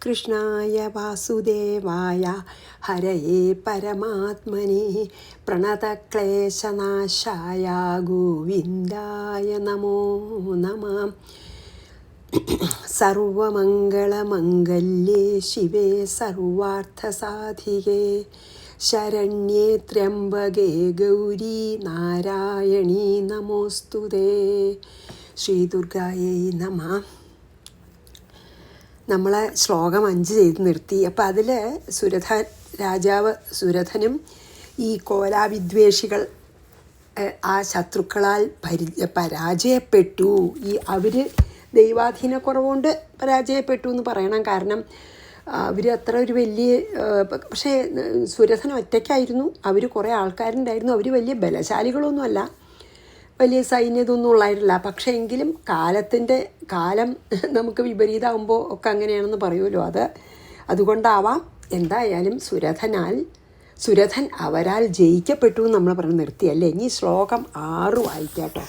കൃഷ്ണായ വാസുദേവായ ഹരയേ പരമാത്മനെ പ്രണതക്ലേശനാശായ ഗോവിന്ദായ നമോ നമഃ. സർവമംഗളമംഗല്യേ ശിവേ സർവാർത്ഥസാധികേ ശരണ്യേ ത്രയംബകേ ഗൗരി നാരായണീ നമോസ്തുതേ. ശ്രീ ദുർഗായൈ നമഃ. നമ്മൾ ശ്ലോകം 5 ചെയ്ത് നിർത്തി. അപ്പോൾ അതിൽ രാജാവ് സുരഥനും ഈ കോലാവിദ്വേഷികൾ ആ ശത്രുക്കളാൽ പരാജയപ്പെട്ടു. അവർ ദൈവാധീനക്കുറവുകൊണ്ട് പരാജയപ്പെട്ടു എന്ന് പറയണം. കാരണം അവർ അത്ര ഒരു വലിയ പക്ഷേ സുരഥൻ ഒറ്റയ്ക്കായിരുന്നു. അവർ കുറേ ആൾക്കാരുണ്ടായിരുന്നു. അവർ വലിയ ബലശാലികളൊന്നുമല്ല, വലിയ സൈന്യതൊന്നും ഉള്ളായിരുന്നില്ല. പക്ഷേ എങ്കിലും കാലം നമുക്ക് വിപരീതമാകുമ്പോൾ ഒക്കെ അങ്ങനെയാണെന്ന് പറയുമല്ലോ. അതുകൊണ്ടാവാം. എന്തായാലും സുരഥൻ അവരാൽ ജയിക്കപ്പെട്ടു എന്ന് നമ്മൾ പറഞ്ഞ് നിർത്തിയല്ലേ. ഇനി ശ്ലോകം 6 വായിക്കാട്ടോ.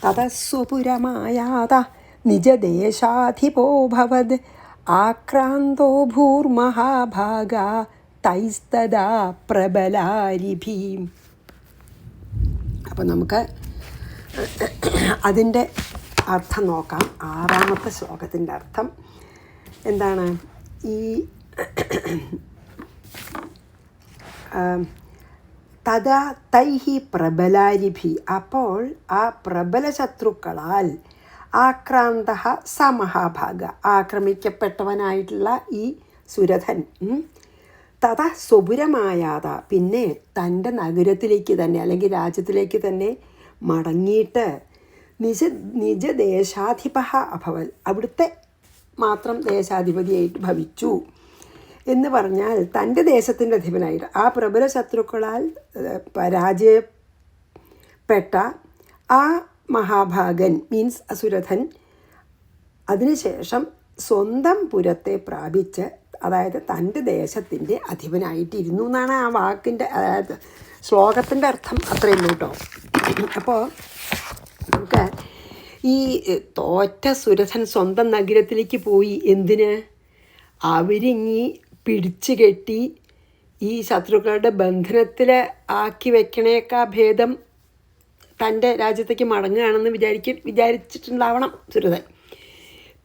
തതസ്വപുരമായാത നിജദേശാധിപോ ഭവദ് ആക്രാന്തോ ഭൂർമഹാഭാഗ തൈസ്തദാ പ്രബലാരിഭീം. അപ്പം നമുക്ക് അതിൻ്റെ അർത്ഥം നോക്കാം. 6ാമത്തെ ശ്ലോകത്തിൻ്റെ അർത്ഥം എന്താണ്? ഈ തഥാ തൈഹി പ്രബലാരിഭി, അപ്പോൾ ആ പ്രബല ശത്രുക്കളാൽ ആക്രാന്ത സ മഹാഭാഗ, ആക്രമിക്കപ്പെട്ടവനായിട്ടുള്ള ഈ സുരഥൻ തഥാ സ്വപുരമായാത, പിന്നെ തൻ്റെ നഗരത്തിലേക്ക് തന്നെ അല്ലെങ്കിൽ രാജ്യത്തിലേക്ക് തന്നെ മടങ്ങിയിട്ട് നിജദേശാധിപ അഭവൽ, അവിടുത്തെ മാത്രം ദേശാധിപതിയായിട്ട് ഭവിച്ചു എന്ന് പറഞ്ഞാൽ തൻ്റെ ദേശത്തിൻ്റെ അധിപനായിട്ട് ആ പ്രബല ശത്രുക്കളാൽ പരാജയപ്പെട്ട ആ മഹാഭാഗൻ മീൻസ് അസുരഥൻ അതിനുശേഷം സ്വന്തം പുരത്തെ പ്രാപിച്ച്, അതായത് തൻ്റെ ദേശത്തിൻ്റെ അധിപനായിട്ടിരുന്നു എന്നാണ് ആ വാക്കിൻ്റെ, അതായത് ശ്ലോകത്തിൻ്റെ അർത്ഥം അത്രയുള്ളൂ കേട്ടോ. അപ്പോൾ നമുക്ക് ഈ തോറ്റ സുരഥൻ സ്വന്തം നഗരത്തിലേക്ക് പോയി. എന്തിന്? അവരിങ്ങി പിടിച്ചു കെട്ടി ഈ ശത്രുക്കളുടെ ബന്ധനത്തിൽ ആക്കി വെക്കണേക്കാ ഭേദം തൻ്റെ രാജ്യത്തേക്ക് മടങ്ങുകയാണെന്ന് വിചാരിച്ചിട്ടുണ്ടാവണം സുരഥൻ.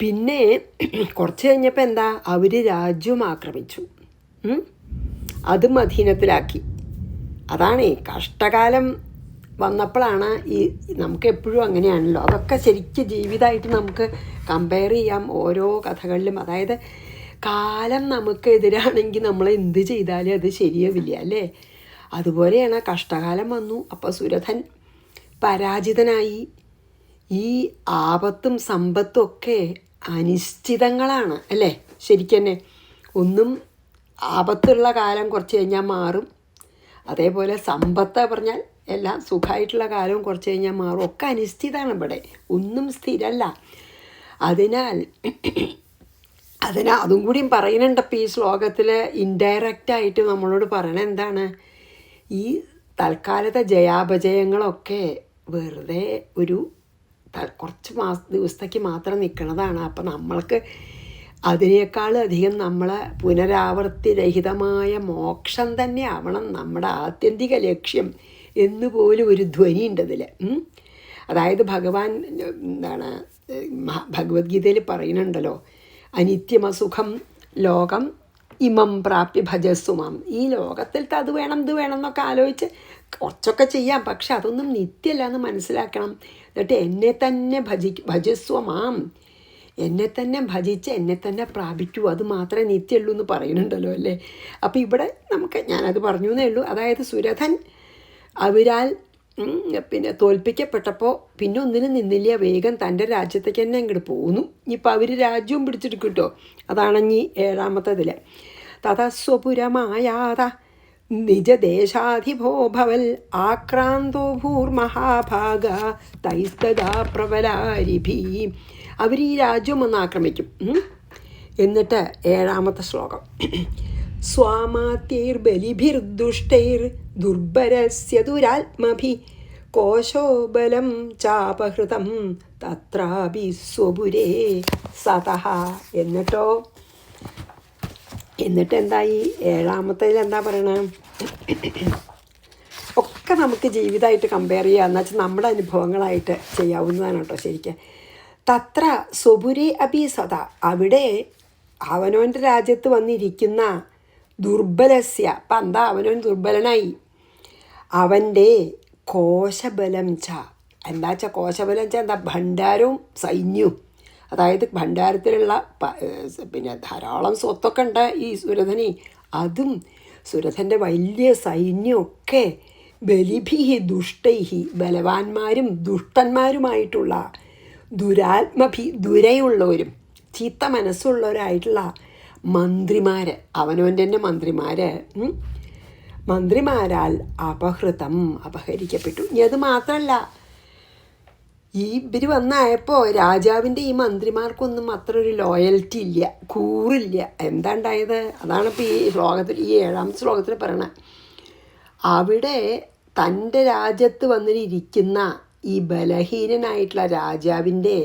പിന്നെ കുറച്ച് കഴിഞ്ഞപ്പോൾ എന്താ, അവർ രാജ്യവും ആക്രമിച്ചു, അതും അധീനത്തിലാക്കി. അതാണേ കഷ്ടകാലം വന്നപ്പോഴാണ് ഈ നമുക്ക് എപ്പോഴും അങ്ങനെയാണല്ലോ. അതൊക്കെ ശരിക്കും ജീവിതമായിട്ട് നമുക്ക് കമ്പയർ ചെയ്യാം ഓരോ കഥകളിലും. അതായത് കാലം നമുക്ക് എതിരാണെങ്കിൽ നമ്മൾ എന്ത് ചെയ്താലും അത് ശരിയാവില്ല അല്ലേ. അതുപോലെയാണ് കഷ്ടകാലം വന്നു. അപ്പോൾ സുരഥൻ പരാജിതനായി. ഈ ആപത്തും സമ്പത്തും ഒക്കെ അനിശ്ചിതങ്ങളാണ് അല്ലേ. ശരിക്കും തന്നെ ഒന്നും ആപത്തുള്ള കാലം കുറച്ച് കഴിഞ്ഞാൽ മാറും. അതേപോലെ സമ്പത്ത് പറഞ്ഞാൽ എല്ലാം സുഖമായിട്ടുള്ള കാലവും കുറച്ച് കഴിഞ്ഞാൽ മാറും. ഒക്കെ അനിശ്ചിതമാണ്. ഇവിടെ ഒന്നും സ്ഥിരമല്ല. അതിനാൽ അതും കൂടിയും പറയുന്നുണ്ടപ്പോൾ ഈ ശ്ലോകത്തിൽ ഇൻഡയറക്റ്റായിട്ട് നമ്മളോട് പറയണത് എന്താണ്, ഈ തൽക്കാലത്തെ ജയാപജയങ്ങളൊക്കെ വെറുതെ ഒരു കുറച്ച് ദിവസത്തേക്ക് മാത്രം നിൽക്കുന്നതാണ്. അപ്പം നമ്മൾക്ക് അതിനേക്കാളധികം നമ്മളെ പുനരാവർത്തിരഹിതമായ മോക്ഷം തന്നെ ആവണം നമ്മുടെ ആത്യന്തിക ലക്ഷ്യം എന്നുപോലും ഒരു ധ്വനിയുണ്ട് അതിൽ. അതായത് ഭഗവാൻ എന്താണ് ഭഗവത്ഗീതയിൽ പറയുന്നുണ്ടല്ലോ, അനിത്യമസുഖം ലോകം ഇമം പ്രാപ്യ ഭജസ്സുമാം. ഈ ലോകത്തിലത്തെ അത് വേണം ഇത് വേണം എന്നൊക്കെ ആലോചിച്ച് കുറച്ചൊക്കെ ചെയ്യാം, പക്ഷെ അതൊന്നും നിത്യമല്ല എന്ന് മനസ്സിലാക്കണം. എന്നിട്ട് എന്നെ തന്നെ ഭജസ്വമാം, എന്നെ തന്നെ ഭജിച്ച് എന്നെ തന്നെ പ്രാപിക്കൂ, അത് മാത്രമേ നിത്യമുള്ളൂ എന്ന് പറയുന്നുണ്ടല്ലോ അല്ലേ. അപ്പോൾ ഇവിടെ ഞാനത് പറഞ്ഞു എന്നേ ഉള്ളൂ. അതായത് സുരഥൻ അവരാൽ പിന്നെ തോൽപ്പിക്കപ്പെട്ടപ്പോൾ പിന്നെ ഒന്നിനും നിന്നില്ല, വേഗം തൻ്റെ രാജ്യത്തേക്ക് തന്നെ അങ്ങോട്ട് പോകുന്നു. ഇനിയിപ്പോൾ അവർ രാജ്യവും പിടിച്ചിട്ട് കിട്ടോ. അതാണ് ഇനി 7ാമത്തേതിൽ. തതസ്വപുരമായാത നിജദേശാധിപോ ഭവൽ ആക്രാന്തോ ഭൂർമഹാഭാഗ തൈസ്തദാ പ്രബലാരിഭി. അവർ ഈ രാജ്യം ഒന്ന് ആക്രമിക്കും. എന്നിട്ട് 7ാമത്തെ ശ്ലോകം, സ്വാമാത്യൈർബലിഭിർദുഷ്ടൈർ ദുർബരസ്യ ദുരാത്മഭി കോശോബലം ചാപഹൃതം തത്രാപി സ്വപുരേ സതഃ. എന്നിട്ട് എന്തായി? ഏഴാമത്തേൽ എന്താ പറയണേ? ഒക്കെ നമുക്ക് ജീവിതമായിട്ട് കമ്പയർ ചെയ്യുക എന്ന് വെച്ചാൽ നമ്മുടെ അനുഭവങ്ങളായിട്ട് ചെയ്യാവുന്നതാണ് കേട്ടോ ശരിക്കും. തത്ര സ്വപുരേ അപി സത, അവിടെ അവനവൻ്റെ രാജ്യത്ത് വന്നിരിക്കുന്ന ദുർബലസ്യ, അപ്പം എന്താ അവനവൻ ദുർബലനായി, അവൻ്റെ കോശബലം ച, എന്താ വെച്ചാൽ കോശബലം വെച്ചാൽ എന്താ? ഭണ്ഡാരവും സൈന്യവും. അതായത് ഭണ്ഡാരത്തിലുള്ള പിന്നെ ധാരാളം സ്വത്തൊക്കെ ഉണ്ട് ഈ സുരഥന്. അതും സുരഥൻ്റെ വലിയ സൈന്യമൊക്കെ ബലിഭിഹി ദുഷ്ടൈഹി, ബലവാന്മാരും ദുഷ്ടന്മാരുമായിട്ടുള്ള ദുരയുള്ളവരും ചീത്ത മനസ്സുള്ളവരായിട്ടുള്ള മന്ത്രിമാർ, അവനവൻ്റെ തന്നെ മന്ത്രിമാരാൽ അപഹരിക്കപ്പെട്ടു. ഇനി അത് മാത്രമല്ല, ഇവർ വന്നായപ്പോൾ രാജാവിൻ്റെ ഈ മന്ത്രിമാർക്കൊന്നും അത്ര ഒരു ലോയൽറ്റി ഇല്ല, കൂറില്ല. എന്താ ഉണ്ടായത്? അതാണ് ഇപ്പോൾ ഈ ശ്ലോകത്തിൽ, ഈ 7ാമത്തെ ശ്ലോകത്തിൽ പറയണത്. അവിടെ തൻ്റെ രാജ്യത്ത് വന്നിരിക്കുന്ന ഈ ബലഹീനനായിട്ടുള്ള രാജാവിൻ്റെ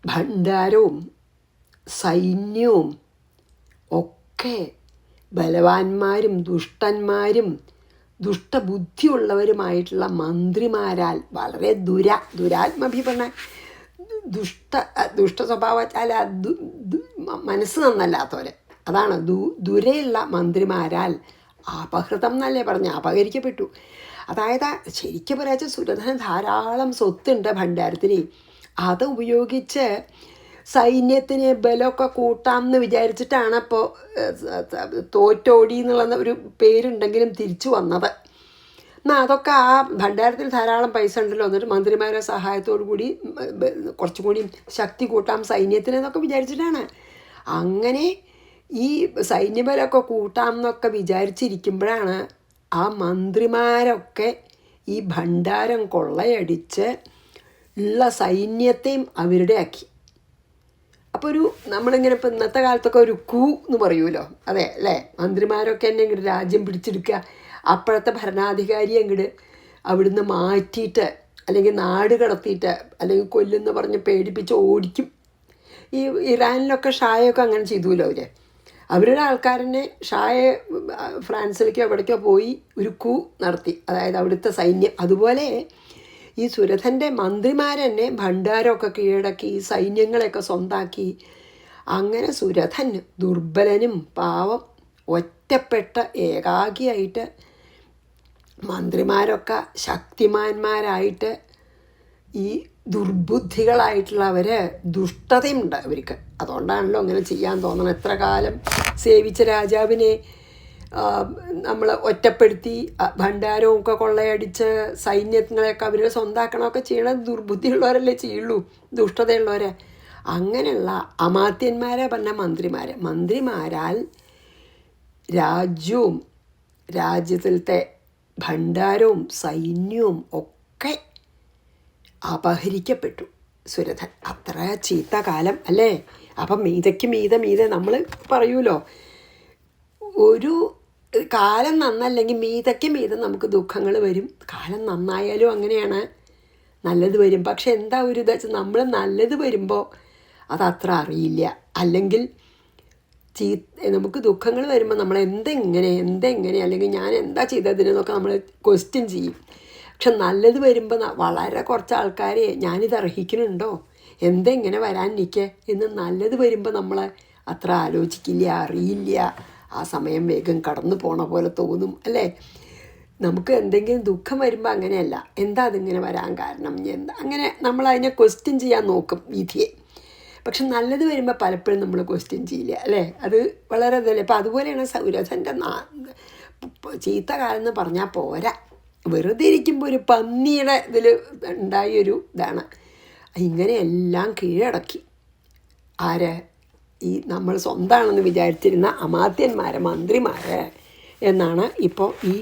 ഭണ്ഡാരവും സൈന്യവും ഒക്കെ ബലവാന്മാരും ദുഷ്ടന്മാരും ദുഷ്ടബുദ്ധിയുള്ളവരുമായിട്ടുള്ള മന്ത്രിമാരാൽ വളരെ ദുരാത്മഭി പറഞ്ഞ ദുഷ്ട സ്വഭാവത്താൽ മനസ്സ് നന്നല്ലാത്തവരെ, അതാണ് ദുരയുള്ള മന്ത്രിമാരാൽ അപഹൃതം എന്നല്ലേ പറഞ്ഞ, അപഹരിക്കപ്പെട്ടു. അതായത് ശരിക്കും പറയാച്ച സുരഥന് ധാരാളം സ്വത്തുണ്ട് ഭണ്ഡാരത്തിന്. അത് ഉപയോഗിച്ച് സൈന്യത്തിന് ബലമൊക്കെ കൂട്ടാം എന്ന് വിചാരിച്ചിട്ടാണ് ഇപ്പോൾ തോറ്റോടി എന്നുള്ള ഒരു പേരുണ്ടെങ്കിലും തിരിച്ചു വന്നത്. എന്നാൽ അതൊക്കെ ആ ഭണ്ഡാരത്തിൽ ധാരാളം പൈസ ഉണ്ടല്ലോ, എന്നിട്ട് മന്ത്രിമാരുടെ സഹായത്തോടു കൂടി കുറച്ചും കൂടി ശക്തി കൂട്ടാം സൈന്യത്തിന് എന്നൊക്കെ വിചാരിച്ചിട്ടാണ്. അങ്ങനെ ഈ സൈന്യബലമൊക്കെ കൂട്ടാം എന്നൊക്കെ വിചാരിച്ചിരിക്കുമ്പോഴാണ് ആ മന്ത്രിമാരൊക്കെ ഈ ഭണ്ഡാരം കൊള്ളയടിച്ച് ഉള്ള സൈന്യത്തെയും അവരുടെ ആക്കി. അപ്പോൾ ഒരു നമ്മളിങ്ങനെ ഇപ്പോൾ ഇന്നത്തെ കാലത്തൊക്കെ ഒരു കൂ എന്ന് പറയുമല്ലോ, അതെ അല്ലേ? മന്ത്രിമാരൊക്കെ എന്നെ ഇങ്ങോട്ട് രാജ്യം പിടിച്ചെടുക്കുക, അപ്പോഴത്തെ ഭരണാധികാരി അങ്ങോട്ട് അവിടുന്ന് മാറ്റിയിട്ട് അല്ലെങ്കിൽ നാട് കടത്തിയിട്ട് അല്ലെങ്കിൽ കൊല്ലുമെന്ന് പറഞ്ഞ് പേടിപ്പിച്ച് ഓടിക്കും. ഈ ഇറാനിലൊക്കെ ഷായൊക്കെ അങ്ങനെ ചെയ്തുല്ലോ അവരുടെ ആൾക്കാരനെ ഷായെ ഫ്രാൻസിലേക്കോ എവിടേക്കോ പോയി ഒരു കൂ നടത്തി, അതായത് അവിടുത്തെ സൈന്യം. അതുപോലെ ഈ സുരഥൻ്റെ മന്ത്രിമാരെന്നെ ഭണ്ഡാരമൊക്കെ കീഴടക്കി സൈന്യങ്ങളെയൊക്കെ സ്വന്താക്കി. അങ്ങനെ സുരഥൻ ദുർബലനും പാവം ഒറ്റപ്പെട്ട ഏകാഗിയായിട്ട്, മന്ത്രിമാരൊക്കെ ശക്തിമാന്മാരായിട്ട് ഈ ദുർബുദ്ധികളായിട്ടുള്ളവർ, ദുഷ്ടതയുണ്ട് അവർക്ക്. അതുകൊണ്ടാണല്ലോ അങ്ങനെ ചെയ്യാൻ തോന്നണം. എത്ര കാലം സേവിച്ച രാജാവിനെ നമ്മൾ ഒറ്റപ്പെടുത്തി ഭണ്ഡാരവും ഒക്കെ കൊള്ളയടിച്ച് സൈന്യങ്ങളെയൊക്കെ അവർ സ്വന്താക്കണമൊക്കെ ചെയ്യണത് ദുർബുദ്ധിയുള്ളവരല്ലേ ചെയ്യുള്ളൂ, ദുഷ്ടതയുള്ളവരെ. അങ്ങനെയുള്ള അമാത്യന്മാരെ പറഞ്ഞ മന്ത്രിമാരാൽ രാജ്യവും രാജ്യത്തിലത്തെ ഭണ്ഡാരവും സൈന്യവും ഒക്കെ അപഹരിക്കപ്പെട്ടു സുരഥൻ. അത്ര ചീത്ത കാലം അല്ലേ? അപ്പം മീതയ്ക്ക് മീതെ നമ്മൾ പറയൂലോ, ഒരു കാലം നന്നല്ലെങ്കിൽ മീതയ്ക്ക് മീതെ നമുക്ക് ദുഃഖങ്ങൾ വരും. കാലം നന്നായാലും അങ്ങനെയാണ്, നല്ലത് വരും. പക്ഷെ എന്താ ഒരു ഇത് വെച്ചാൽ നമ്മൾ നല്ലത് വരുമ്പോൾ അതത്ര അറിയില്ല. അല്ലെങ്കിൽ നമുക്ക് ദുഃഖങ്ങൾ വരുമ്പോൾ നമ്മൾ എന്തെങ്ങനെ അല്ലെങ്കിൽ ഞാൻ എന്താ ചെയ്തതിനെന്നൊക്കെ നമ്മൾ ക്വസ്റ്റ്യൻ ചെയ്യും. പക്ഷെ നല്ലത് വരുമ്പോൾ വളരെ കുറച്ച് ആൾക്കാരെ ഞാനിത് അർഹിക്കുന്നുണ്ടോ, എന്തെങ്ങനെ വരാനിരിക്കെ എന്ന് നല്ലത് വരുമ്പോൾ നമ്മൾ അത്ര ആലോചിക്കില്ല, അറിയില്ല. ആ സമയം വേഗം കടന്നു പോണ പോലെ തോന്നും അല്ലേ? നമുക്ക് എന്തെങ്കിലും ദുഃഖം വരുമ്പോൾ അങ്ങനെയല്ല, എന്താ അതിങ്ങനെ വരാൻ കാരണം, എന്താ അങ്ങനെ നമ്മൾ അതിനെ ക്വസ്റ്റ്യൻ ചെയ്യാൻ നോക്കും വിധിയെ. പക്ഷെ നല്ലത് വരുമ്പോൾ പലപ്പോഴും നമ്മൾ ക്വസ്റ്റ്യൻ ചെയ്യില്ല അല്ലേ? അത് വളരെ ഇതല്ലേ. അപ്പം അതുപോലെയാണ് സുരഥൻ്റെ ചീത്ത കാലം എന്ന് പറഞ്ഞാൽ പോരാ, വെറുതെ ഇരിക്കുമ്പോൾ ഒരു പന്നിയുടെ ഇതിൽ ഉണ്ടായൊരു ഇതാണ്. ഇങ്ങനെയെല്ലാം കീഴടക്കി ആര്? ഈ നമ്മൾ സ്വന്തമാണെന്ന് വിചാരിച്ചിരുന്ന മന്ത്രിമാർ എന്നാണ് ഇപ്പോൾ ഈ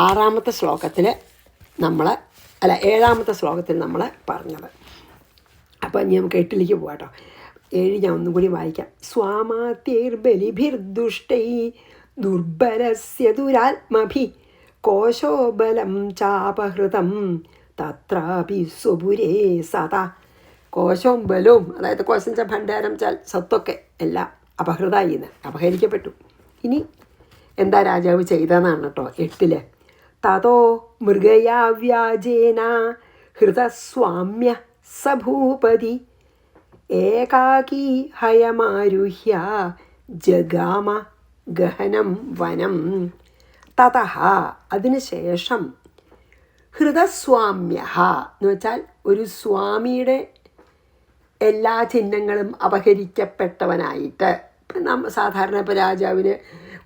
6ാമത്തെ ശ്ലോകത്തിൽ ഏഴാമത്തെ ശ്ലോകത്തിൽ നമ്മൾ പറഞ്ഞത്. അപ്പോൾ ഇനി നമുക്ക് 8ലേക്ക് പോകാം കേട്ടോ. 7 ഞാൻ ഒന്നും കൂടി വായിക്കാം. സ്വാമാത്യൈർബലിഭിർദുഷ്ടൈ ദുർബലസ്യ ദുരാത്മഭി കോശോബലം ചാപഹൃതം തത്രാപി സ്വപുരേ സദാ കോശവും ബലവും, അതായത് കോശം ഭണ്ഡാരം സ്വത്തൊക്കെ എല്ലാം അപഹരിക്കപ്പെട്ടു. ഇനി എന്താ രാജാവ് ചെയ്തതെന്നാണ് കേട്ടോ 8. തതോ മൃഗയാ വ്യാജേന ഹൃതസ്വാമ്യ സഭൂപതി ഏകാകീ ഹയമാരുഹ്യ ജഗാമ ഗഹനം വനം. തതഃ അതിനുശേഷം ഹൃതസ്വാമ്യ എന്ന് വെച്ചാൽ ഒരു സ്വാമിയുടെ എല്ലാ ചിഹ്നങ്ങളും അപഹരിക്കപ്പെട്ടവനായിട്ട്. സാധാരണ ഇപ്പോൾ രാജാവിന്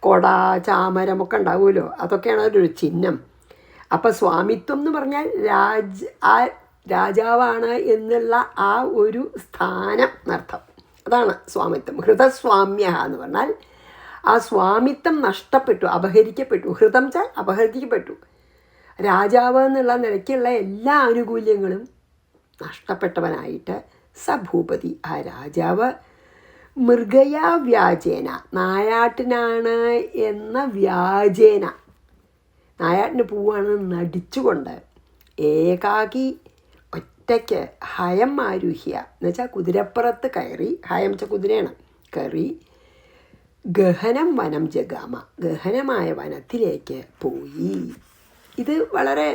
കൊട ചാമരമൊക്കെ ഉണ്ടാവുമല്ലോ, അതൊക്കെയാണ് ഒരു ചിഹ്നം. അപ്പം സ്വാമിത്വം എന്ന് പറഞ്ഞാൽ രാജാവാണ് എന്നുള്ള ആ ഒരു സ്ഥാനം എന്നർത്ഥം. അതാണ് സ്വാമിത്വം. ഹൃതസ്വാമ്യ എന്ന് പറഞ്ഞാൽ ആ സ്വാമിത്വം നഷ്ടപ്പെട്ടു, അപഹരിക്കപ്പെട്ടു. ഹൃതം വെച്ചാൽ അപഹരിക്കപ്പെട്ടു. രാജാവ് എന്നുള്ള നിലയ്ക്കുള്ള എല്ലാ ആനുകൂല്യങ്ങളും നഷ്ടപ്പെട്ടവനായിട്ട് സഭൂപതി, ആ രാജാവ് മൃഗയാ വ്യാജേന, നായാട്ടിനാണ് എന്ന വ്യാജേന, നായാട്ടിന് പോവുകയാണെന്ന് നടിച്ചുകൊണ്ട് ഏകാകി ഒറ്റയ്ക്ക് ഹയം ആരുഹ്യ എന്ന് വെച്ചാൽ കുതിരപ്പുറത്ത് കയറി, ഹയം വെച്ചാൽ കുതിരയാണ്, കയറി ഗഹനം വനം ജഗാമ, ഗഹനമായ വനത്തിലേക്ക് പോയി. ഇത് വളരെ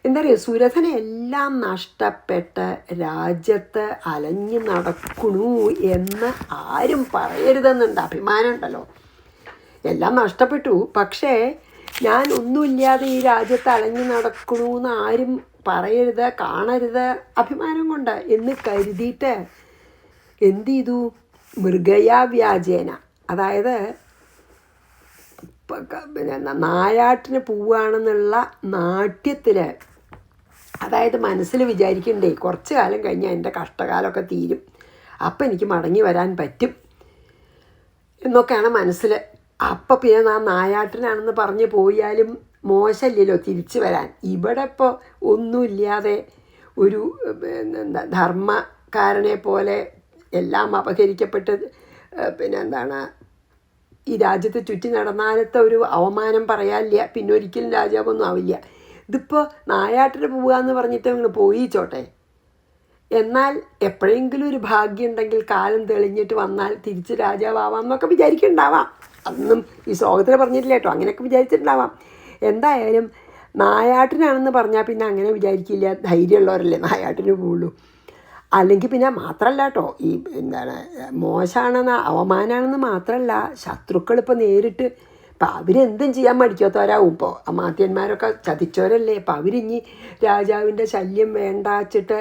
എന്താ പറയുക, സുരഥനെ എല്ലാം നഷ്ടപ്പെട്ട് രാജ്യത്ത് അലഞ്ഞു നടക്കണു എന്ന് ആരും പറയരുതെന്നുണ്ട്. അഭിമാനം ഉണ്ടല്ലോ, എല്ലാം നഷ്ടപ്പെട്ടു, പക്ഷേ ഞാൻ ഒന്നുമില്ലാതെ ഈ രാജ്യത്ത് അലഞ്ഞു നടക്കണു എന്ന് ആരും പറയരുത്, കാണരുത്, അഭിമാനം കൊണ്ട് എന്ന് കരുതിയിട്ട് എന്ത് ചെയ്തു? മൃഗയാ വ്യാജേന, അതായത് പിന്നെ നായാട്ടിന് പോവുകയാണെന്നുള്ള നാട്യത്തിൽ, അതായത് മനസ്സിൽ വിചാരിക്കണ്ടേ കുറച്ച് കാലം കഴിഞ്ഞാൽ എൻ്റെ കഷ്ടകാലമൊക്കെ തീരും, അപ്പം എനിക്ക് മടങ്ങി വരാൻ പറ്റും എന്നൊക്കെയാണ് മനസ്സിൽ. അപ്പം പിന്നെ ആ നായാട്ടിനാണെന്ന് പറഞ്ഞ് പോയാലും മോശമില്ലല്ലോ തിരിച്ചു വരാൻ. ഇവിടെ ഇപ്പോൾ ഒന്നുമില്ലാതെ ഒരു ധർമ്മക്കാരനെ പോലെ എല്ലാം അപഹരിക്കപ്പെട്ട് ഈ രാജ്യത്ത് ചുറ്റി നടന്നാലത്തെ ഒരു അവമാനം പറയാനില്ല, പിന്നെ ഒരിക്കലും രാജാവൊന്നും ആവില്ല. ഇതിപ്പോൾ നായാട്ടിന് പോവുക എന്ന് പറഞ്ഞിട്ട് അങ്ങ് പോയിച്ചോട്ടെ, എന്നാൽ എപ്പോഴെങ്കിലും ഒരു ഭാഗ്യം ഉണ്ടെങ്കിൽ കാലം തെളിഞ്ഞിട്ട് വന്നാൽ തിരിച്ച് രാജാവാം എന്നൊക്കെ വിചാരിക്കുന്നുണ്ടാവാം. അതൊന്നും ഈ ശ്ലോകത്തിൽ പറഞ്ഞിട്ടില്ല കേട്ടോ, അങ്ങനെയൊക്കെ വിചാരിച്ചിട്ടുണ്ടാവാം. എന്തായാലും നായാട്ടിനാണെന്ന് പറഞ്ഞാൽ പിന്നെ അങ്ങനെ വിചാരിക്കില്ല, ധൈര്യമുള്ളവരല്ലേ നായാട്ടിന് പോവുള്ളൂ. അല്ലെങ്കിൽ പിന്നെ മാത്രമല്ല കേട്ടോ, ഈ മോശമാണെന്ന് അവമാനമാണെന്ന് മാത്രമല്ല, ശത്രുക്കൾ ഇപ്പോൾ നേരിട്ട് അപ്പം അവരെന്തും ചെയ്യാൻ മടിക്കാത്തവരാവും. ഇപ്പോൾ അമാത്യന്മാരൊക്കെ ചതിച്ചവരല്ലേ, അപ്പം അവരിഞ്ഞി രാജാവിൻ്റെ ശല്യം വേണ്ടാച്ചിട്ട്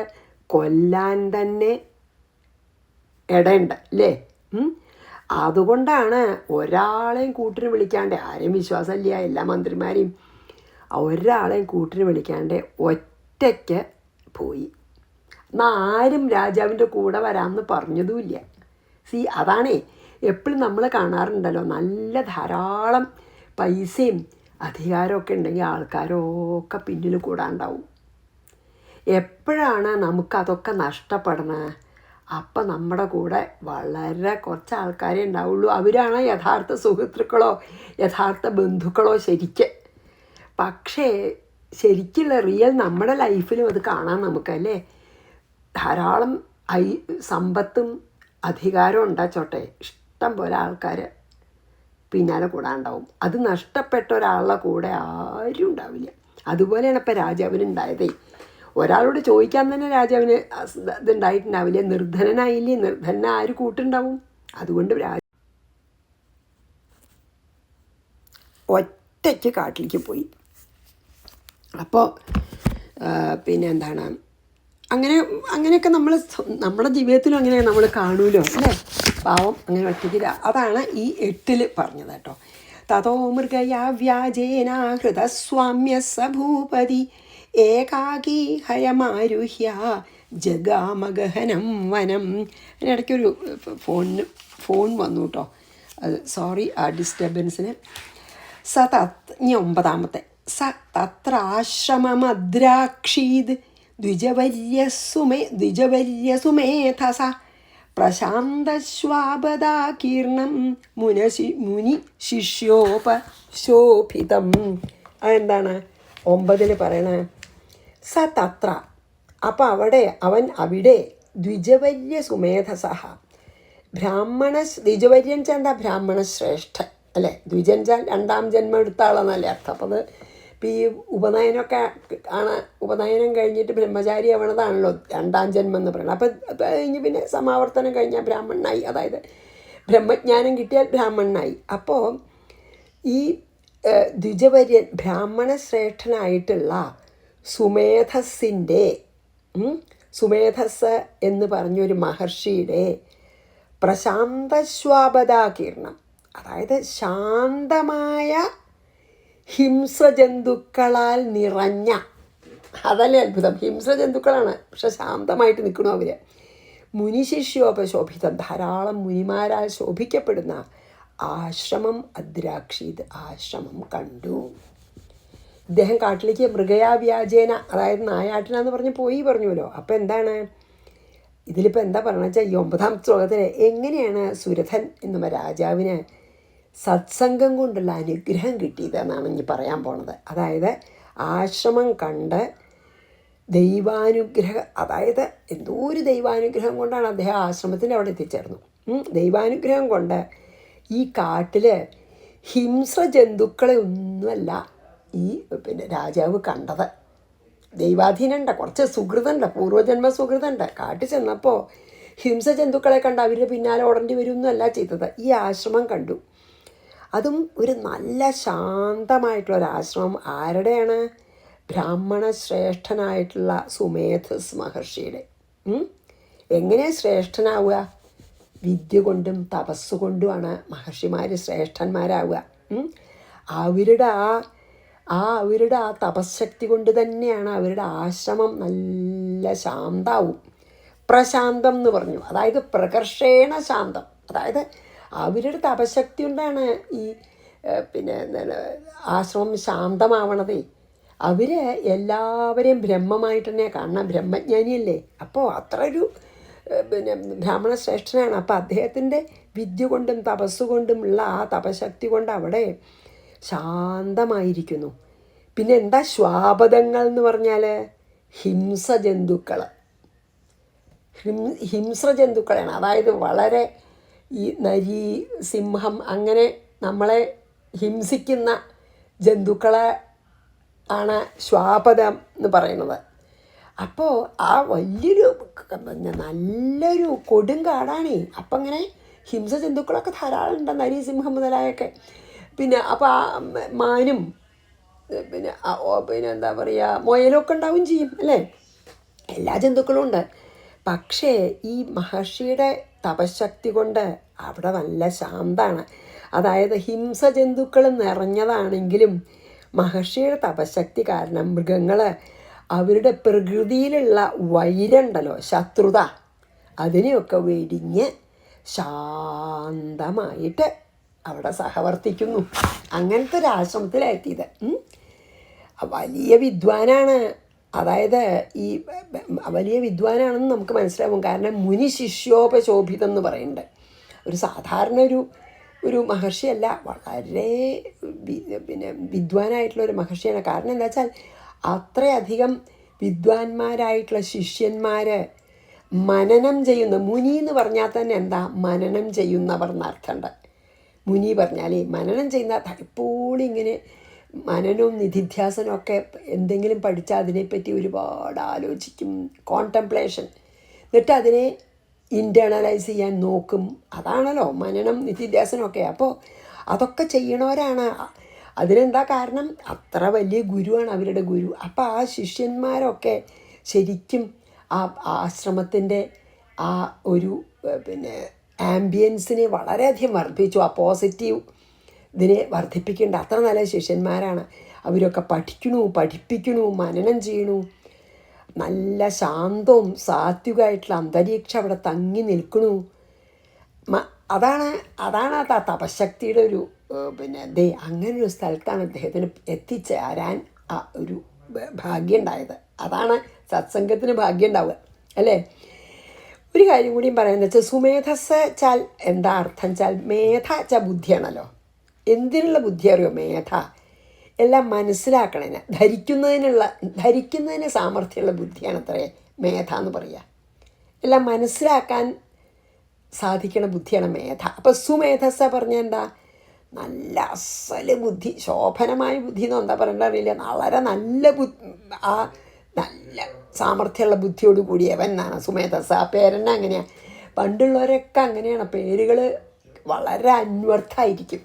കൊല്ലാൻ തന്നെ ഇടയുണ്ട് അല്ലേ. അതുകൊണ്ടാണ് ഒരാളെയും കൂട്ടിന് വിളിക്കാണ്ട്, ആരെയും വിശ്വാസമില്ല എല്ലാ മന്ത്രിമാരെയും, ഒരാളെയും കൂട്ടിന് വിളിക്കാണ്ട് ഒറ്റയ്ക്ക് പോയി. എന്നാൽ ആരും രാജാവിൻ്റെ കൂടെ വരാമെന്ന് പറഞ്ഞതുമില്ല. അതാണേ എപ്പോഴും നമ്മൾ കാണാറുണ്ടല്ലോ, നല്ല ധാരാളം പൈസയും അധികാരമൊക്കെ ഉണ്ടെങ്കിൽ ആൾക്കാരൊക്കെ പിന്നിൽ കൂടാണ്ടാവും. എപ്പോഴാണ് നമുക്കതൊക്കെ നഷ്ടപ്പെടണത്? അപ്പം നമ്മുടെ കൂടെ വളരെ കുറച്ച് ആൾക്കാരേ ഉണ്ടാവുള്ളൂ. അവരാണ് യഥാർത്ഥ സുഹൃത്തുക്കളോ യഥാർത്ഥ ബന്ധുക്കളോ ശരിക്ക്. പക്ഷേ ശരിക്കുള്ള റിയൽ നമ്മുടെ ലൈഫിലും അത് കാണാൻ നമുക്കല്ലേ. ധാരാളം സമ്പത്തും അധികാരവും ഉണ്ടാച്ചോട്ടെ, ഇഷ്ടം പോലെ ആൾക്കാർ പിന്നാലെ കൂടാണ്ടാവും. അത് നഷ്ടപ്പെട്ട ഒരാളുടെ കൂടെ ആരും ഉണ്ടാവില്ല. അതുപോലെയാണ് ഇപ്പം രാജാവിനുണ്ടായതേ. ഒരാളോട് ചോദിക്കാൻ തന്നെ രാജാവിന് ഇതുണ്ടായിട്ടുണ്ടാവില്ല. നിർധനനായില്ലേ, നിർധന ആര് കൂട്ടുണ്ടാവും? അതുകൊണ്ട് ഒറ്റയ്ക്ക് കാട്ടിലേക്ക് പോയി. അപ്പോൾ അങ്ങനെയൊക്കെ നമ്മുടെ ജീവിതത്തിലും അങ്ങനെ നമ്മൾ കാണുമല്ലോ അല്ലേ. പാവം അങ്ങനെ ഒറ്റയ്ക്ക്. അതാണ് ഈ 8 പറഞ്ഞത് കേട്ടോ. തതോ മൃഗയാ വ്യാജേന ഹൃതസ്വാമ്യ സഭൂപതി ഏകാകി ഹയമാരുഹ്യ ജഗാമഗഹനം വനം. അതിനിടയ്ക്കൊരു ഫോൺ വന്നു കേട്ടോ, അത് സോറി ആ ഡിസ്റ്റർബൻസിന്. ഇനി 9 സ തത്രാശ്രമമദ്രാക്ഷീത് ദ്വിജവര്യസുമേധസ പ്രശാന്തശ്വാപദാകീർണം മുനി ശിഷ്യോപശോഭിതം. അതെന്താണ് 9 പറയണേ? സ തത്ര, അപ്പം അവിടെ ദ്വിജവര്യ സുമേധസഹ ദ്വിജവര്യൻ എന്താ? ബ്രാഹ്മണ ശ്രേഷ്ഠൻ അല്ലേ? ദ്വിജൻ ചാൽ രണ്ടാം ജന്മം എടുത്ത ആളെന്നല്ലേ അർത്ഥം. അപ്പോൾ അത് ഇപ്പം ഈ ഉപനയനമൊക്കെ ആണ്, ഉപനയനം കഴിഞ്ഞിട്ട് ബ്രഹ്മചാരി ആവണതാണല്ലോ രണ്ടാം ജന്മം എന്ന് പറയുന്നത്. അപ്പം അത് കഴിഞ്ഞ് പിന്നെ സമാവർത്തനം കഴിഞ്ഞാൽ ബ്രാഹ്മണനായി, അതായത് ബ്രഹ്മജ്ഞാനം കിട്ടിയാൽ ബ്രാഹ്മണനായി. അപ്പോൾ ഈ ദ്വിജവര്യൻ ബ്രാഹ്മണ ശ്രേഷ്ഠനായിട്ടുള്ള സുമേധസ് എന്ന് പറഞ്ഞൊരു മഹർഷിയുടെ പ്രശാന്തശ്വാപദാകീർണം, അതായത് ശാന്തമായ ഹിംസ്രജന്തുക്കളാൽ നിറഞ്ഞ, അതല്ലേ അത്ഭുതം, ഹിംസ്രജന്തുക്കളാണ് പക്ഷെ ശാന്തമായിട്ട് നിൽക്കണു അവർ. മുനിശിഷ്യോപശോഭിതം, ധാരാളം മുനിമാരാൽ ശോഭിക്കപ്പെടുന്ന ആശ്രമം അദ്രാക്ഷീത്, ആശ്രമം കണ്ടു. ഇദ്ദേഹം കാട്ടിലേക്ക് മൃഗയാവ്യാജേന, അതായത് നായാട്ടിനാന്ന് പറഞ്ഞ് പറഞ്ഞുവല്ലോ. അപ്പം എന്താണ് ഇതിലിപ്പോൾ എന്താ പറയുക വെച്ചാൽ, ഈ 9-ാം ശ്ലോകത്തിൽ എങ്ങനെയാണ് സുരഥൻ എന്ന രാജാവിന് സത്സംഗം കൊണ്ടുള്ള അനുഗ്രഹം കിട്ടിയതെന്നാണ് ഇനി പറയാൻ പോണത്. അതായത് ആശ്രമം കണ്ട് ദൈവാനുഗ്രഹം, അതായത് എന്തോ ഒരു ദൈവാനുഗ്രഹം കൊണ്ടാണ് അദ്ദേഹം ആശ്രമത്തിൻ്റെ അവിടെ എത്തിച്ചേർന്നു. ദൈവാനുഗ്രഹം കൊണ്ട് ഈ കാട്ടിൽ ഹിംസ്രജന്തുക്കളെ ഒന്നുമല്ല ഈ രാജാവ് കണ്ടത്. ദൈവാധീനമുണ്ട്, കുറച്ച് സുഹൃതുണ്ട്, പൂർവ്വജന്മ സുഹൃതുണ്ട്. കാട്ടിൽ ചെന്നപ്പോൾ ഹിംസജന്തുക്കളെ കണ്ട് അവരുടെ പിന്നാലെ ഓടേണ്ടി വരുമെന്നല്ല ചെയ്തത്. ഈ ആശ്രമം കണ്ടു. അതും ഒരു നല്ല ശാന്തമായിട്ടുള്ളൊരാശ്രമം. ആരുടെയാണ്? ബ്രാഹ്മണ ശ്രേഷ്ഠനായിട്ടുള്ള സുമേധസ് മഹർഷിയുടെ. എങ്ങനെയാണ് ശ്രേഷ്ഠനാവുക? വിദ്യ കൊണ്ടും തപസ്സുകൊണ്ടുമാണ് മഹർഷിമാർ ശ്രേഷ്ഠന്മാരാവുക. അവരുടെ ആ തപശക്തി കൊണ്ട് തന്നെയാണ് അവരുടെ ആശ്രമം നല്ല ശാന്താവും. പ്രശാന്തം എന്ന് പറഞ്ഞു, അതായത് പ്രകർഷേണ ശാന്തം, അതായത് അവരുടെ തപശക്തി കൊണ്ടാണ് ഈ ആശ്രമം ശാന്തമാവണതേ. അവർ എല്ലാവരെയും ബ്രഹ്മമായിട്ട് തന്നെ കാണണം, ബ്രഹ്മജ്ഞാനിയല്ലേ. അപ്പോൾ അത്ര ഒരു ബ്രാഹ്മണ ശ്രേഷ്ഠനാണ്. അപ്പോൾ അദ്ദേഹത്തിൻ്റെ വിദ്യ കൊണ്ടും തപസ്സുകൊണ്ടുമുള്ള ആ തപശക്തി കൊണ്ട് അവിടെ ശാന്തമായിരിക്കുന്നു. പിന്നെ എന്താ ശ്വാപദങ്ങൾ എന്ന് പറഞ്ഞാൽ? ഹിംസ്രജന്തുക്കളാണ്. അതായത് വളരെ ഈ നരി, സിംഹം അങ്ങനെ നമ്മളെ ഹിംസിക്കുന്ന ജന്തുക്കളെ ആണ് ശ്വാപദം എന്ന് പറയുന്നത്. അപ്പോൾ ആ നല്ലൊരു കൊടുങ്കാടാണ്. അപ്പം അങ്ങനെ ഹിംസജന്തുക്കളൊക്കെ ധാരാളം ഉണ്ട്, നരി, സിംഹം മുതലായൊക്കെ. പിന്നെ അപ്പോൾ ആ മാനും പിന്നെ എന്താ പറയുക, മുയലൊക്കെ ഉണ്ടാവും ചെയ്യും അല്ലേ, എല്ലാ ജന്തുക്കളും ഉണ്ട്. പക്ഷേ ഈ മഹർഷിയുടെ തപശക്തി കൊണ്ട് അവിടെ നല്ല ശാന്താണ്. അതായത് ഹിംസജന്തുക്കൾ നിറഞ്ഞതാണെങ്കിലും മഹർഷിയുടെ തപശക്തി കാരണം മൃഗങ്ങൾ അവരുടെ പ്രകൃതിയിലുള്ള വൈരണ്ടല്ലോ, ശത്രുത, അതിനെയൊക്കെ വെടിഞ്ഞ് ശാന്തമായിട്ട് അവിടെ സഹവർത്തിക്കുന്നു. അങ്ങനത്തെ ഒരു ആശ്രമത്തിലെത്തിയത്. വലിയ വിദ്വാനാണ്, അതായത് ഈ വലിയ വിദ്വാനാണെന്ന് നമുക്ക് മനസ്സിലാവും. കാരണം മുനി ശിഷ്യോപശോഭിതം എന്ന് പറയുന്നുണ്ട്. ഒരു സാധാരണ ഒരു മഹർഷിയല്ല, വളരെ വിദ്വാനായിട്ടുള്ളൊരു മഹർഷിയാണ്. കാരണം എന്താ വെച്ചാൽ അത്രയധികം വിദ്വാൻമാരായിട്ടുള്ള ശിഷ്യന്മാർ മനനം ചെയ്യുന്ന, മുനി എന്ന് പറഞ്ഞാൽ തന്നെ എന്താ, മനനം ചെയ്യുന്നവർ എന്നർത്ഥമുണ്ട്. മുനി പറഞ്ഞാൽ മനനം ചെയ്യുന്ന, എപ്പോഴും ഇങ്ങനെ മനനവും നിധിധ്യാസനവും ഒക്കെ എന്തെങ്കിലും പഠിച്ചാൽ അതിനെപ്പറ്റി ഒരുപാട് ആലോചിക്കും, കോൺടെംപ്ലേഷൻ, എന്നിട്ട് അതിനെ ഇൻറ്റേർണലൈസ് ചെയ്യാൻ നോക്കും. അതാണല്ലോ മനനം നിധിധ്യാസനമൊക്കെ. അപ്പോൾ അതൊക്കെ ചെയ്യണവരാണ്. അതിനെന്താ കാരണം? അത്ര വലിയ ഗുരുവാണ് അവരുടെ ഗുരു. അപ്പോൾ ആ ശിഷ്യന്മാരൊക്കെ ശരിക്കും ആ ആശ്രമത്തിൻ്റെ ആ ഒരു ആംബിയൻസിനെ വളരെയധികം വർദ്ധിച്ചു. ആ പോസിറ്റീവ് ഇതിനെ വർദ്ധിപ്പിക്കേണ്ട അത്ര നല്ല ശിഷ്യന്മാരാണ്. അവരൊക്കെ പഠിപ്പിക്കണു, മനനം ചെയ്യണു. നല്ല ശാന്തവും സാത്വികമായിട്ടുള്ള അന്തരീക്ഷം അവിടെ തങ്ങി നിൽക്കണു. അതാണ് ആ തപശക്തിയുടെ ഒരു അങ്ങനൊരു സ്ഥലത്താണ് അദ്ദേഹത്തിന് എത്തിച്ചേരാൻ ആ ഒരു ഭാഗ്യം ഉണ്ടായത്. അതാണ് സത്സംഗത്തിന് ഭാഗ്യം ഉണ്ടാവുക അല്ലേ. ഒരു കാര്യം കൂടിയും പറയാമെന്ന് വെച്ചാൽ, സുമേധസ് ചാൽ എന്താ അർത്ഥം വെച്ചാൽ, മേധ ച ബുദ്ധിയാണല്ലോ. എന്തിനുള്ള ബുദ്ധി അറിയോ? മേധ. എല്ലാം മനസ്സിലാക്കണതിന് ധരിക്കുന്നതിന് സാമർഥ്യമുള്ള ബുദ്ധിയാണ് അത്രേ മേധ എന്ന് പറയുക. എല്ലാം മനസ്സിലാക്കാൻ സാധിക്കണ ബുദ്ധിയാണ് മേധ. അപ്പം സുമേധസ്സ പറഞ്ഞാൽ എന്താ? നല്ല അസല് ബുദ്ധി, ശോഭനമായ ബുദ്ധി എന്ന് എന്താ പറയേണ്ട അറിയില്ല. വളരെ നല്ല നല്ല സാമർഥ്യമുള്ള ബുദ്ധിയോട് കൂടിയവൻ എന്നാണ് സുമേധസ്സ. ആ പേരെന്നെ അങ്ങനെയാണ്. പണ്ടുള്ളവരൊക്കെ അങ്ങനെയാണ്. പേരുകൾ വളരെ അന്വർത്ഥമായിരിക്കും.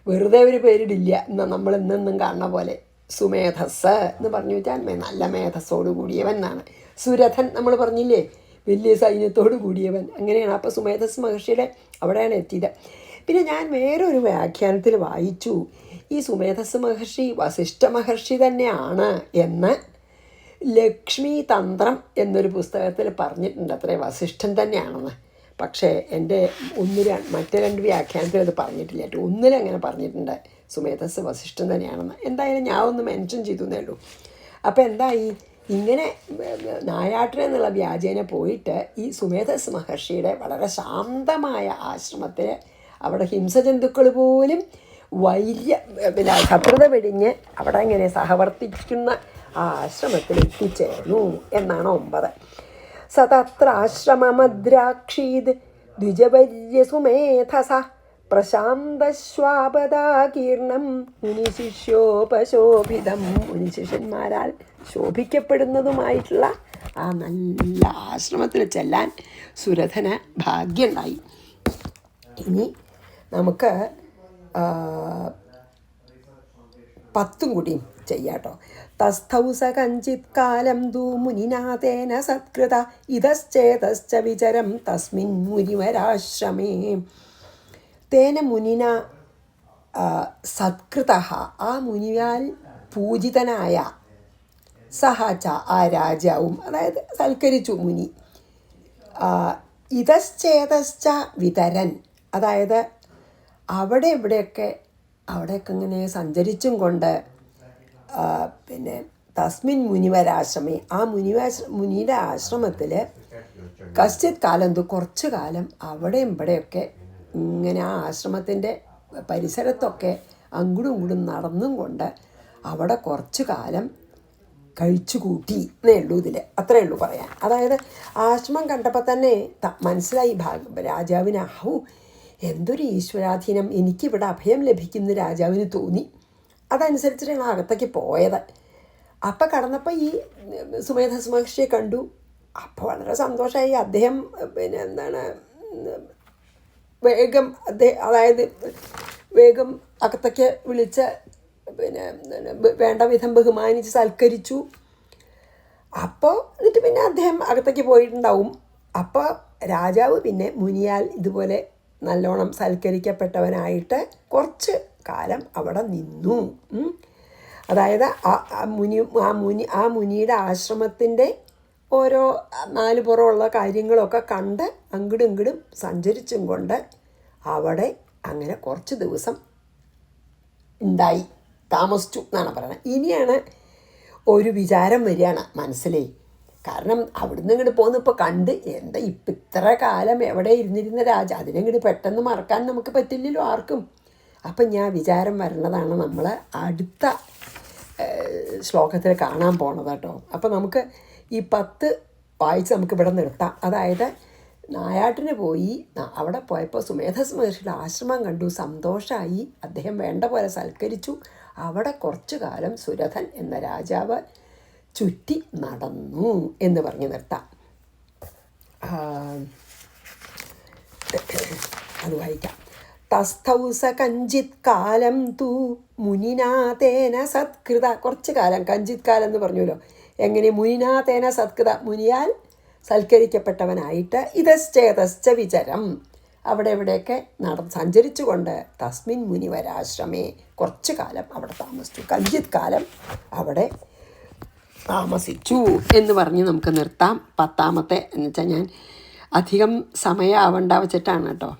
വെറുതെ ഒരു പേരിടില്ല. എന്നാൽ നമ്മൾ എന്നെന്നും കാണുന്ന പോലെ സുമേധസ് എന്ന് പറഞ്ഞു വെച്ചാൽ നല്ല മേധസ്സോട് കൂടിയവൻ എന്നാണ്. സുരഥൻ നമ്മൾ പറഞ്ഞില്ലേ, വലിയ സൈന്യത്തോട് കൂടിയവൻ, അങ്ങനെയാണ്. അപ്പോൾ സുമേധസ് മഹർഷിയുടെ അവിടെയാണ് എത്തിയത്. പിന്നെ ഞാൻ വേറൊരു വ്യാഖ്യാനത്തിൽ വായിച്ചു, ഈ സുമേധസ് മഹർഷി വസിഷ്ഠ മഹർഷി തന്നെയാണ് എന്ന് ലക്ഷ്മി തന്ത്രം എന്നൊരു പുസ്തകത്തിൽ പറഞ്ഞിട്ടുണ്ട് അത്രേ, വസിഷ്ഠൻ തന്നെയാണെന്ന്. പക്ഷേ എൻ്റെ മറ്റേ രണ്ട് വ്യാഖ്യാനത്തിൽ അത് പറഞ്ഞിട്ടില്ല കേട്ടോ. ഒന്നിലങ്ങനെ പറഞ്ഞിട്ടുണ്ട് സുമേധസ് വസിഷ്ഠൻ തന്നെയാണെന്ന്. എന്തായാലും ഞാൻ ഒന്ന് മെൻഷൻ ചെയ്തു എന്നേ ഉള്ളൂ. അപ്പോൾ എന്തായി, ഇങ്ങനെ നായാട്ടിന് എന്നുള്ള വ്യാജേന പോയിട്ട് ഈ സുമേധസ് മഹർഷിയുടെ വളരെ ശാന്തമായ ആശ്രമത്തിൽ, അവിടെ ഹിംസജന്തുക്കൾ പോലും ശത്രുത വെടിഞ്ഞ് അവിടെ ഇങ്ങനെ സഹവർത്തിക്കുന്ന ആ ആശ്രമത്തിൽ എത്തിച്ചേർന്നു എന്നാണ് 9. സതത്ര ആശ്രമമദ്രാക്ഷീത് ദ്വിജവര്യസുമേധസ പ്രശാന്തശ്വാപദാകീർണം മുനിശിഷ്യോപശോഭിതം. മുനിശിഷ്യന്മാരാൽ ശോഭിക്കപ്പെടുന്നതുമായിട്ടുള്ള ആ നല്ല ആശ്രമത്തിൽ ചെല്ലാൻ സുരഥന് ഭാഗ്യമുണ്ടായി. ഇനി നമുക്ക് 10 കൂടിയും ചെയ്യാട്ടോ. തസ്ഥൗസ കഞ്ചിത് കാലം ദൂ മുനിനാഥേന സത്കൃത ഇതശ്ചേതശ്ച വിചരം തസ്മിൻ മുനിവരാശ്രമേ. തേന മുനിന സത്കൃത, ആ മുനിയാൽ പൂജിതനായ, സഹാച്ച ആ രാജാവും, അതായത് സൽക്കരിച്ചു മുനി. ഇതശ്ചേതശ്ച വിതരൻ, അതായത് അവിടെയൊക്കെ ഇങ്ങനെ സഞ്ചരിച്ചും കൊണ്ട് പിന്നെ തസ്മിൻ മുനിവരാശ്രമേ, ആ മുനിയുടെ ആശ്രമത്തിൽ കശ്ചിത് കാലം, കുറച്ചു കാലം അവിടെയും ഇവിടെയൊക്കെ ഇങ്ങനെ ആ ആശ്രമത്തിൻ്റെ പരിസരത്തൊക്കെ അങ്ങോട്ടും ഇങ്ങോട്ടും നടന്നും കൊണ്ട് അവിടെ കുറച്ചു കാലം കഴിച്ചു കൂട്ടി എന്നേ ഉള്ളൂ ഇതിൽ. അത്രയേ ഉള്ളൂ പറയാൻ. അതായത് ആശ്രമം കണ്ടപ്പോൾ തന്നെ മനസ്സിലായി രാജാവിന്, എന്തൊരു ഈശ്വരാധീനം, എനിക്കിവിടെ അഭയം ലഭിക്കുന്ന രാജാവിന് തോന്നി. അതനുസരിച്ചിട്ടാണ് അകത്തേക്ക് പോയത്. അപ്പം കടന്നപ്പോൾ ഈ സുമേധസ് മഹർഷിയെ കണ്ടു. അപ്പോൾ വളരെ സന്തോഷമായി. അദ്ദേഹം പിന്നെ വേഗം അകത്തേക്ക് വിളിച്ച് പിന്നെ വേണ്ട വിധം ബഹുമാനിച്ച് സൽക്കരിച്ചു. അപ്പോൾ എന്നിട്ട് പിന്നെ അദ്ദേഹം അകത്തേക്ക് പോയിട്ടുണ്ടാവും. അപ്പോൾ രാജാവ് പിന്നെ മുനിയാൽ ഇതുപോലെ നല്ലോണം സൽക്കരിക്കപ്പെട്ടവനായിട്ട് കുറച്ച് കാലം അവിടെ നിന്നു. അതായത് ആ മുനിയുടെ ആശ്രമത്തിൻ്റെ ഓരോ 4 പുറമുള്ള കാര്യങ്ങളൊക്കെ കണ്ട് അങ്ങടും ഇങ്ങടും സഞ്ചരിച്ചും കൊണ്ട് അവിടെ അങ്ങനെ കുറച്ച് ദിവസം താമസിച്ചു എന്നാണ് പറയുന്നത്. ഇനിയാണ് ഒരു വിചാരം വരികയാണ് മനസ്സിലേ. കാരണം അവിടുന്ന് ഇങ്ങോട്ട് പോകുന്നപ്പോൾ കണ്ട് എന്താ ഇത്ര കാലം എവിടെ ഇരുന്നിരുന്ന അതിനെങ്ങോട്ട് പെട്ടെന്ന് മറക്കാൻ നമുക്ക് പറ്റില്ലല്ലോ ആർക്കും. അപ്പം ഞാൻ വിചാരം വരണതാണ് നമ്മൾ അടുത്ത ശ്ലോകത്തിൽ കാണാൻ പോണത് കേട്ടോ. അപ്പോൾ നമുക്ക് ഈ 10 വായിച്ച് നമുക്കിവിടെ നിർത്താം. അതായത് നായാട്ടിന് പോയി, അവിടെ പോയപ്പോൾ സുമേധസ് മഹർഷിയുടെ ആശ്രമം കണ്ടു, സന്തോഷമായി, അദ്ദേഹം വേണ്ട പോലെ സൽക്കരിച്ചു. അവിടെ കുറച്ചു കാലം സുരഥൻ എന്ന രാജാവ് ചുറ്റി നടന്നു എന്ന് പറഞ്ഞ് നിർത്താം. അത് വായിക്കാം. തസ്ഥൗസ കഞ്ചിത് കാലം തു മുനിനാഥേന സത്കൃത. കുറച്ച് കാലം, കഞ്ചിത് കാലം എന്ന് പറഞ്ഞല്ലോ. എങ്ങനെ? മുനിനാഥേന സത്കൃത, മുനിയാൽ സൽക്കരിക്കപ്പെട്ടവനായിട്ട്. ഇതശ്ചേതശ്ച വിചരം, അവിടെ എവിടെയൊക്കെ സഞ്ചരിച്ചുകൊണ്ട് തസ്മിൻ മുനിവരാശ്രമേ, കുറച്ചു കാലം അവിടെ താമസിച്ചു. കഞ്ചിത് കാലം അവിടെ താമസിച്ചു എന്ന് പറഞ്ഞ് നമുക്ക് നിർത്താം. 10ാമത്തെ എന്ന് വെച്ചാൽ ഞാൻ അധികം സമയം ആവണ്ട വെച്ചിട്ടാണ് കേട്ടോ.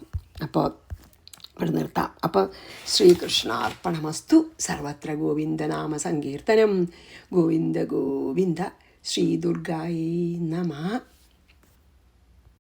അപ്പോൾ ഇവിടെ നിർത്താം. അപ്പോൾ ശ്രീകൃഷ്ണാർപ്പണമസ്തു. സർവത്ര ഗോവിന്ദനാമ സങ്കീർത്തനം. ഗോവിന്ദ ഗോവിന്ദ. ശ്രീ ദുർഗായേ നമഃ.